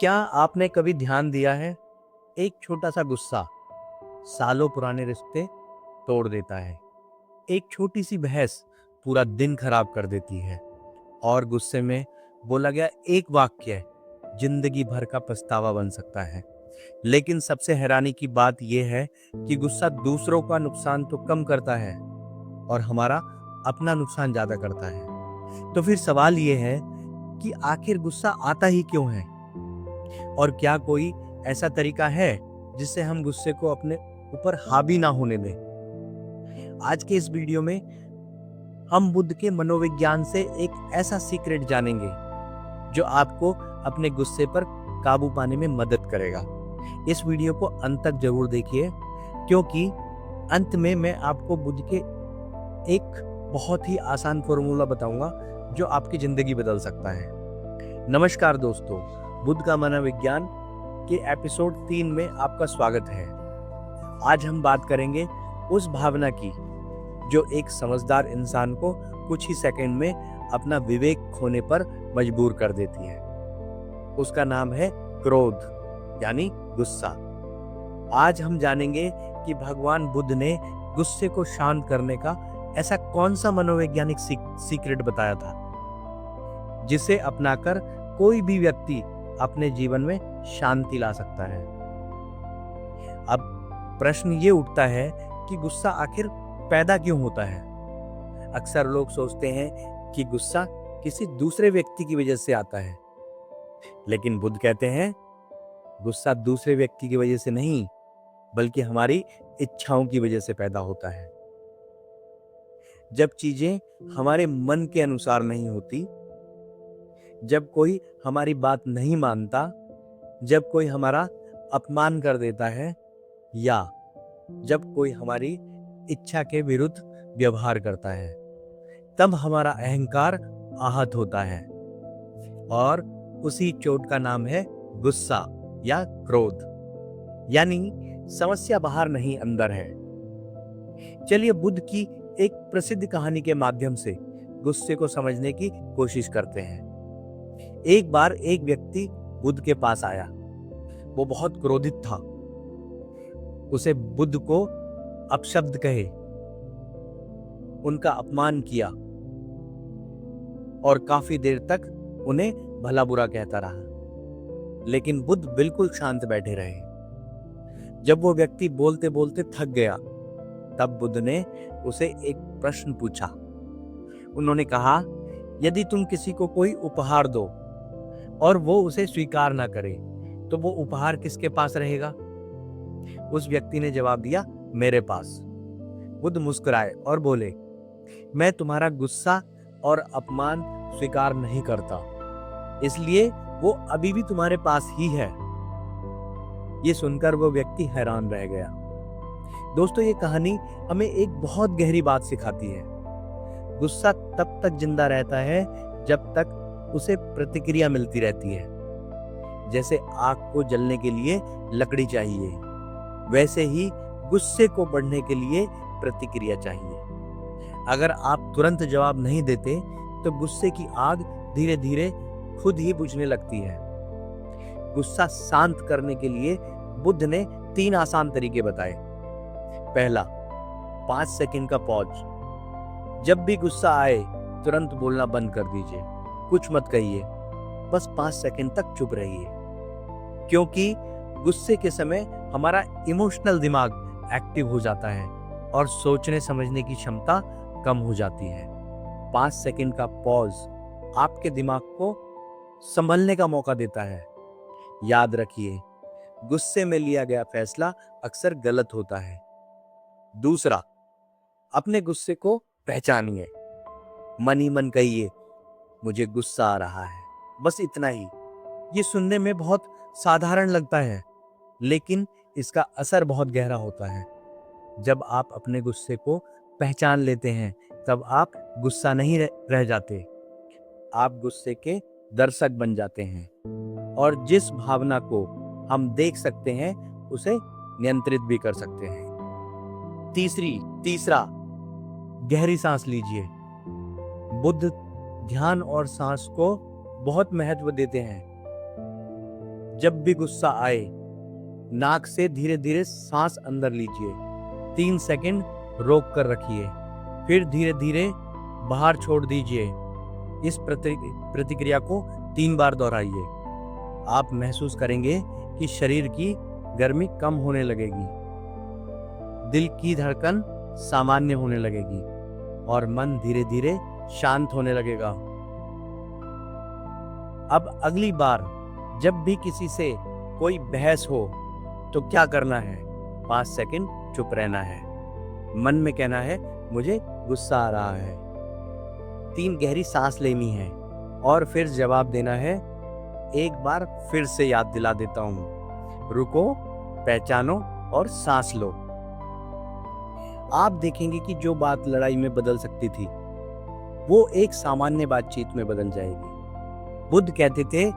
क्या आपने कभी ध्यान दिया है, एक छोटा सा गुस्सा सालों पुराने रिश्ते तोड़ देता है। एक छोटी सी बहस पूरा दिन खराब कर देती है और गुस्से में बोला गया एक वाक्य जिंदगी भर का पछतावा बन सकता है। लेकिन सबसे हैरानी की बात यह है कि गुस्सा दूसरों का नुकसान तो कम करता है और हमारा अपना नुकसान ज्यादा करता है। तो फिर सवाल यह है कि आखिर गुस्सा आता ही क्यों है और क्या कोई ऐसा तरीका है जिससे हम गुस्से को अपने ऊपर हावी ना होने दें। आज के इस वीडियो में हम बुद्ध के मनोविज्ञान से एक ऐसा सीक्रेट जानेंगे जो आपको अपने गुस्से पर काबू पाने में मदद करेगा। इस वीडियो को अंत तक जरूर देखिए क्योंकि अंत में मैं आपको बुद्ध के एक बहुत ही आसान फॉर्मूला बताऊंगा जो आपकी जिंदगी बदल सकता है। नमस्कार दोस्तों, बुद्ध का मनोविज्ञान के एपिसोड 3 में आपका स्वागत है। आज हम बात करेंगे उस भावना की जो एक समझदार इंसान को कुछ ही सेकंड में अपना विवेक खोने पर मजबूर कर देती है। उसका नाम है क्रोध यानी गुस्सा। आज हम जानेंगे कि भगवान बुद्ध ने गुस्से को शांत करने का ऐसा कौन सा मनोवैज्ञानिक सीक्रेट बताया था जिसे अपनाकर कोई भी व्यक्ति अपने जीवन में शांति ला सकता है। अब प्रश्न ये उठता है कि गुस्सा आखिर पैदा क्यों होता है। अक्सर लोग सोचते हैं कि गुस्सा किसी दूसरे व्यक्ति की वजह से आता है, लेकिन बुद्ध कहते हैं गुस्सा दूसरे व्यक्ति की वजह से नहीं बल्कि हमारी इच्छाओं की वजह से पैदा होता है। जब चीजें हमारे मन के अनुसार नहीं होती, जब कोई हमारी बात नहीं मानता, जब कोई हमारा अपमान कर देता है या जब कोई हमारी इच्छा के विरुद्ध व्यवहार करता है, तब हमारा अहंकार आहत होता है और उसी चोट का नाम है गुस्सा या क्रोध। यानी समस्या बाहर नहीं अंदर है। चलिए बुद्ध की एक प्रसिद्ध कहानी के माध्यम से गुस्से को समझने की कोशिश करते हैं। एक बार एक व्यक्ति बुद्ध के पास आया। वो बहुत क्रोधित था। उसे बुद्ध को अपशब्द कहे, उनका अपमान किया और काफी देर तक उन्हें भला बुरा कहता रहा। लेकिन बुद्ध बिल्कुल शांत बैठे रहे। जब वो व्यक्ति बोलते बोलते थक गया, तब बुद्ध ने उसे एक प्रश्न पूछा। उन्होंने कहा, यदि तुम किसी को कोई उपहार दो और वो उसे स्वीकार ना करे तो वो उपहार किसके पास रहेगा? उस व्यक्ति ने जवाब दिया, मेरे पास। बुद्ध मुस्कुराए और बोले, मैं तुम्हारा गुस्सा और अपमान स्वीकार नहीं करता, इसलिए वो अभी भी तुम्हारे पास ही है। ये सुनकर वो व्यक्ति हैरान रह गया। दोस्तों, ये कहानी हमें एक बहुत गहरी बात सिखाती है। गुस्सा तब तक जिंदा रहता है जब तक उसे प्रतिक्रिया मिलती रहती है। जैसे आग को जलने के लिए लकड़ी चाहिए, वैसे ही गुस्से को बढ़ने के लिए प्रतिक्रिया चाहिए। अगर आप तुरंत जवाब नहीं देते तो गुस्से की आग धीरे धीरे खुद ही बुझने लगती है। गुस्सा शांत करने के लिए बुद्ध ने 3 आसान तरीके बताए। पहला, 5 सेकंड का पॉज। जब भी गुस्सा आए तुरंत बोलना बंद कर दीजिए, कुछ मत कहिए, बस 5 सेकंड तक चुप रहिए। क्योंकि गुस्से के समय हमारा इमोशनल दिमाग एक्टिव हो जाता है और सोचने समझने की क्षमता कम हो जाती है। 5 सेकंड का पॉज आपके दिमाग को संभलने का मौका देता है। याद रखिए, गुस्से में लिया गया फैसला अक्सर गलत होता है। दूसरा, अपने गुस्से को पहचानिए। मन ही मन कहिए, मुझे गुस्सा आ रहा है, बस इतना ही। ये सुनने में बहुत साधारण लगता है, लेकिन इसका असर बहुत गहरा होता है। जब आप अपने गुस्से को पहचान लेते हैं, तब आप गुस्सा नहीं रह जाते, आप गुस्से के दर्शक बन जाते हैं और जिस भावना को हम देख सकते हैं उसे नियंत्रित भी कर सकते हैं। तीसरा, गहरी सांस लीजिए। बुद्ध ध्यान और सांस को बहुत महत्व देते हैं। जब भी गुस्सा आए, नाक से धीरे धीरे सांस अंदर लीजिए, 3 सेकंड रोक कर रखिए, फिर धीरे धीरे बाहर छोड़ दीजिए। इस प्रतिक्रिया को 3 बार दोहराइए। आप महसूस करेंगे कि शरीर की गर्मी कम होने लगेगी, दिल की धड़कन सामान्य होने लगेगी और मन धीरे धीरे शांत होने लगेगा। अब अगली बार जब भी किसी से कोई बहस हो तो क्या करना है? 5 सेकंड चुप रहना है, मन में कहना है मुझे गुस्सा आ रहा है, 3 गहरी सांस लेनी है और फिर जवाब देना है। एक बार फिर से याद दिला देता हूं, रुको, पहचानो और सांस लो। आप देखेंगे कि जो बात लड़ाई में बदल सकती थी वो एक सामान्य बातचीत में बदल जाएगी। बुद्ध कहते थे,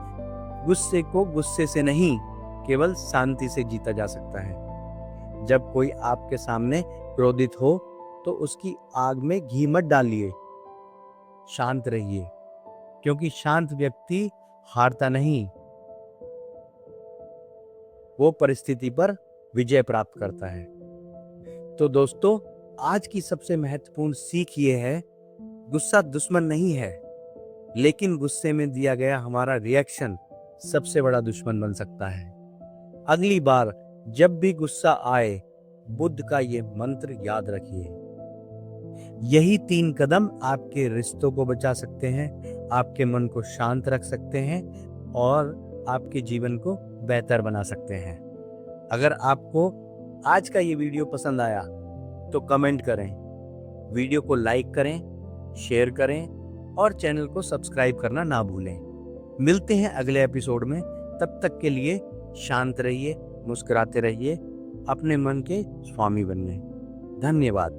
गुस्से को गुस्से से नहीं, केवल शांति से जीता जा सकता है। जब कोई आपके सामने क्रोधित हो तो उसकी आग में घी मत डालिए, शांत रहिए, क्योंकि शांत व्यक्ति हारता नहीं, वो परिस्थिति पर विजय प्राप्त करता है। तो दोस्तों, आज की सबसे महत्वपूर्ण सीख ये है, गुस्सा दुश्मन नहीं है, लेकिन गुस्से में दिया गया हमारा रिएक्शन सबसे बड़ा दुश्मन बन सकता है। अगली बार जब भी गुस्सा आए, बुद्ध का ये मंत्र याद रखिए। यही 3 कदम आपके रिश्तों को बचा सकते हैं, आपके मन को शांत रख सकते हैं और आपके जीवन को बेहतर बना सकते हैं। अगर आपको आज का ये वीडियो पसंद आया तो कमेंट करें, वीडियो को लाइक करें, शेयर करें और चैनल को सब्सक्राइब करना ना भूलें। मिलते हैं अगले एपिसोड में, तब तक के लिए शांत रहिए, मुस्कुराते रहिए, अपने मन के स्वामी बनिए। धन्यवाद।